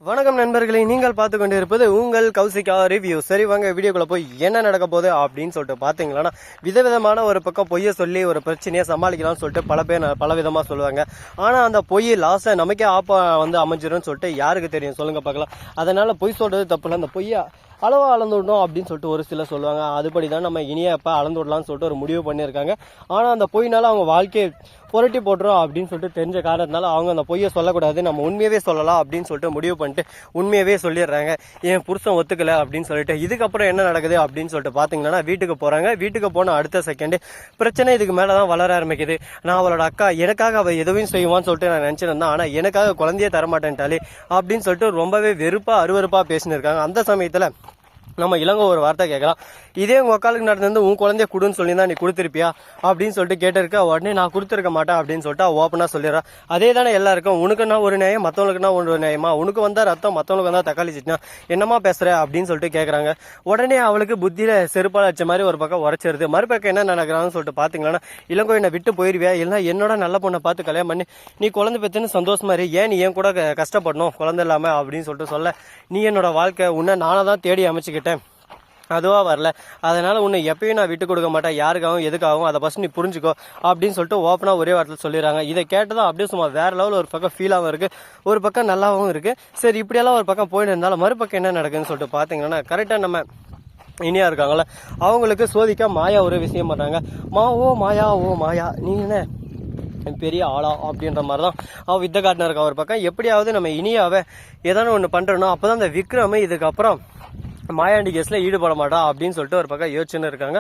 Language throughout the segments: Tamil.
வணக்கம் நண்பர்களே, நீங்கள் பார்த்து கொண்டு இருப்பது உங்கள் கௌசிகா ரிவ்யூ. சரி வாங்க வீடியோக்குள்ள போய் என்ன நடக்க போகுது அப்படின்னு சொல்லிட்டு பார்த்தீங்களா, விதவிதமான ஒரு பக்கம் பொய்யை சொல்லி ஒரு பிரச்சனையை சமாளிக்கலாம்னு சொல்லிட்டு பல பேர் பல விதமாக சொல்லுவாங்க. ஆனால் அந்த பொய் லாஸ்ட்டை நமக்கே ஆப்பா அமைஞ்சிரும்னு சொல்லிட்டு யாருக்கு தெரியும் சொல்லுங்க பார்க்கலாம். அதனால பொய் சொல்றது தப்பு இல்லை, அந்த பொய்யை அளவாக அளந்து விடணும் அப்படின்னு சொல்லிட்டு ஒரு சிலர் சொல்லுவாங்க. அதுபடி தான் நம்ம இனிய அப்போ அளந்து விடலாம்னு சொல்லிட்டு ஒரு முடிவு பண்ணியிருக்காங்க. ஆனால் அந்த பொய்னால அவங்க வாழ்க்கையை புரட்டி போட்டுரும் அப்படின்னு சொல்லிட்டு தெரிஞ்ச காரணத்தினால அவங்க அந்த பொய்யை சொல்லக்கூடாது, நம்ம உண்மையவே சொல்லலாம் அப்படின்னு சொல்லிட்டு முடிவு பண்ணிட்டு உண்மையவே சொல்லிடுறாங்க. என் புருஷன் ஒத்துக்கலை அப்படின்னு சொல்லிட்டு. இதுக்கப்புறம் என்ன நடக்குது அப்படின்னு சொல்லிட்டு பார்த்தீங்கன்னா, வீட்டுக்கு போகிறாங்க. வீட்டுக்கு போன அடுத்த செகண்டு பிரச்சனை இதுக்கு மேலே தான் வளர ஆரம்பிக்குது. நான் அவளோட அக்கா எனக்காக அவள் எதுவும் செய்வான்னு சொல்லிட்டு நான் நினச்சிருந்தேன், ஆனால் எனக்காக குழந்தையே தரமாட்டேன்ட்டாலே அப்படின்னு சொல்லிட்டு ரொம்பவே வெறுப்பாக அருவருப்பாக பேசினிருக்காங்க. அந்த சமயத்தில் நம்ம இளங்கோ ஒரு வார்த்தை கேட்கலாம், இதே உங்கள் அக்காளுக்கு நடந்து உன் குழந்தைய கொடுன்னு சொல்லி தான் நீ கொடுத்துருப்பியா அப்படின்னு சொல்லிட்டு கேட்டிருக்க. உடனே நான் கொடுத்துருக்க மாட்டேன் அப்படின்னு சொல்லிட்டு ஓப்பனாக சொல்லிடுறா. அதே தானே எல்லாருக்கும், உனக்குன்னா ஒரு நியாயம் மற்றவங்களுக்குன்னா ஒரு நியாயமா, உனக்கு வந்தா ரத்தம் மற்றவங்களுக்கு வந்தா தக்காளி சட்னா என்னமா பேசுற அப்படின்னு சொல்லிட்டு கேட்குறாங்க. உடனே அவளுக்கு புத்தியில செருப்பால் வச்ச மாதிரி ஒரு பக்கம் உரைச்சிருது. மறுபக்கம் என்ன நடக்கிறான்னு சொல்லிட்டு பார்த்தீங்கன்னா, இளங்கோ என்னை விட்டு போயிருவியா, இல்லை என்னோட நல்ல பொண்ணை பார்த்து கல்யாணம் பண்ணி நீ குழந்தை பெற்றுன்னு சந்தோஷமா இரு, ஏன் நீ ஏன் கூட கஷ்டப்படணும் குழந்தை இல்லாமல் அப்படின்னு சொல்லிட்டு சொல்ல, நீ என்னோட வாழ்க்கை உன்னை நானாக தான் தேடி அமைச்சுக்கிட்டேன், அதுவா வரல, அதனால உன்னை எப்பயும் நான் விட்டு கொடுக்க மாட்டேன், யாருக்காகவும் எதுக்காகவும், அதை ஃபர்ஸ்ட் நீ புரிஞ்சுக்கோ அப்படின்னு சொல்லிட்டு ஓப்பனா ஒரே வாரத்தில் சொல்லிடுறாங்க. இதை கேட்டதான் அப்படியே சும்மா வேற லெவலில் ஒரு பக்கம் ஃபீலாகவும் இருக்கு, ஒரு பக்கம் நல்லாவும் இருக்கு. சரி இப்படியெல்லாம் ஒரு பக்கம் போயிட்டு இருந்தாலும் மறுபக்கம் என்ன நடக்குதுன்னு சொல்லிட்டு பார்த்தீங்கன்னா, கரெக்டாக நம்ம இனியா இருக்காங்களே அவங்களுக்கு சோதிக்க மாயா ஒரு விஷயம் பண்றாங்க. ஓ மாயா நீ என்ன பெரிய ஆளா அப்படின்ற மாதிரி தான் அவன் வித்த காட்டின இருக்கா ஒரு பக்கம். எப்படியாவது நம்ம இனியாவை ஏதானு ஒன்று பண்றோம், அப்போதான் அந்த விக்ரம் இதுக்கப்புறம் மாயாண்டி கேஸ்ல ஈடுபட மாட்டா அப்படின்னு சொல்லிட்டு ஒரு பக்கம் யோசனை இருக்காங்க.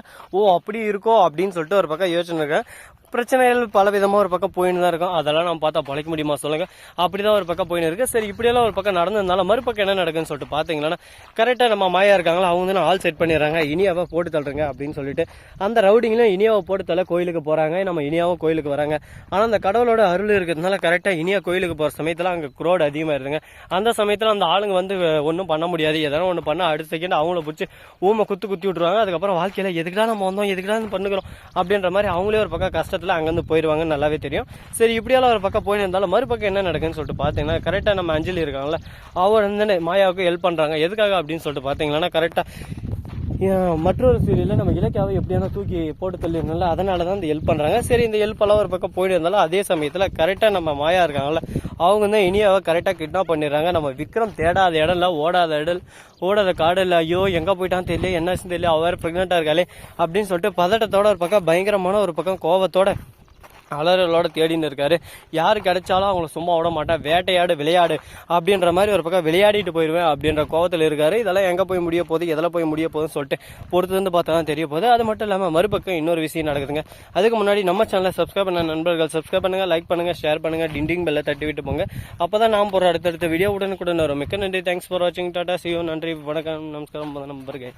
அப்படி இருக்கோ அப்படின்னு சொல்லிட்டு ஒரு பக்கம் யோசனை இருக்காங்க. பிரச்சனைகள் பல விதமாக ஒரு பக்கம் போயின்னு தான் இருக்கும், அதெல்லாம் நம்ம பார்த்தா பழைக்க முடியுமா சொல்லுங்க. அப்படிதான் ஒரு பக்கம் போயின்னு இருக்கு. சரி இப்படியெல்லாம் ஒரு பக்கம் நடந்ததுனால மறுபக்கம் என்ன நடக்குன்னு சொல்லிட்டு பார்த்தீங்கன்னா, கரெக்டாக நம்ம மாயா இருக்காங்களா அவங்க வந்து ஆள் செட் பண்ணிடுறாங்க, இனியாவை போட்டு தள்ளுறங்க அப்படின்னு சொல்லிட்டு. அந்த ரவுடிங்களும் இனியாவை போட்டு தள்ள கோயிலுக்கு போறாங்க, நம்ம இனியாவும் கோயிலுக்கு வராங்க. ஆனால் அந்த கடவுளோட அருள் இருக்கிறதுனால கரெக்டாக இனியா கோயிலுக்கு போகிற சமயத்தில் அங்கே குரோடு அதிகமாக இருந்துங்க. அந்த சமயத்தில் அந்த ஆளுங்க வந்து ஒன்றும் பண்ண முடியாது, எதனா ஒன்று பண்ண அடுத்த செகண்ட் அவங்கள பிடிச்சி ஊமை குத்தி விட்டுருவாங்க. அதுக்கப்புறம் வாழ்க்கையில் எதுக்குடா நம்ம வந்தோம், எதுக்குடா பண்ணுகிறோம் அப்படின்ற மாதிரி அவங்களே ஒரு பக்கம் கஷ்டத்தில் அங்கேருந்து போயிடுவாங்க, நல்லாவே தெரியும். சரி இப்படியெல்லாம் ஒரு பக்கம் போய் இருந்தாலும் மறுபக்கம் என்ன நடக்குன்னு சொல்லிட்டு பார்த்தீங்கன்னா, கரெக்டாக நம்ம அஞ்சலி இருக்காங்களா அவர் வந்து மாயாவுக்கு ஹெல்ப் பண்ணுறாங்க. எதுக்காக அப்படின்னு சொல்லிட்டு பார்த்தீங்கன்னா, கரெக்டாக மற்றொரு சீரியலில் நம்ம இலக்கியாவை எப்படியான தூக்கி போட்டு தள்ளிருந்தால அதனால தான் இந்த ஹெல்ப் பண்ணுறாங்க. சரி இந்த ஹெல்ப் எல்லாம் ஒரு பக்கம் போயிட்டு இருந்தாலும் அதே சமயத்தில் கரெக்டாக நம்ம மாயா இருக்காங்கல்ல அவங்க வந்து இனியாவை கரெக்டாக கிட்னாப் பண்ணிடுறாங்க. நம்ம விக்ரம் தேடாத இடம் இல்லை, ஓடாத காடு இல்லை, ஐயோ எங்கே போயிட்டான்னு தெரியல, என்ன தெரியல, அவர் ப்ரெக்னெண்ட்டாக இருக்காளே அப்படின்னு சொல்லிட்டு பதட்டத்தோட ஒரு பக்கம் பயங்கரமான ஒரு பக்கம் கோவத்தோட அலறலோட தேடின்னு இருக்காரு. யாரு கிடைச்சாலும் அவங்கள சும்மா விட மாட்டேன், வேட்டையாடு விளையாடு அப்படின்ற மாதிரி ஒரு பக்கம் விளையாடிட்டு போயிடுவேன் அப்படின்ற கோவத்தில் இருக்காரு. இதெல்லாம் எங்கே போய் முடிய போகுது, எதில் போய் முடிய போகுதுன்னு சொல்லிட்டு பொறுத்து வந்து பார்த்தா தான் தெரிய போகுது. அது மட்டும் இல்லாமல் மறுபக்கம் இன்னொரு விஷயம் நடக்குதுங்க. அதுக்கு முன்னாடி நம்ம சேனலை சப்ஸ்கிரைப் பண்ண நண்பர்கள் சப்ஸ்கிரைப் பண்ணுங்க, லைக் பண்ணுங்க, ஷேர் பண்ணுங்க, டிண்டிங் பெல்லை தட்டி விட்டு போங்க. அப்பதான் நாம் போகிற அடுத்தடுத்த வீடியோ உடனுக்குடன் வரும். மிக்க நன்றி, தேங்க்ஸ் ஃபார் வாட்சிங், டாடா, see you, நன்றி, வணக்கம், நமஸ்காரம், நம்பருங்க.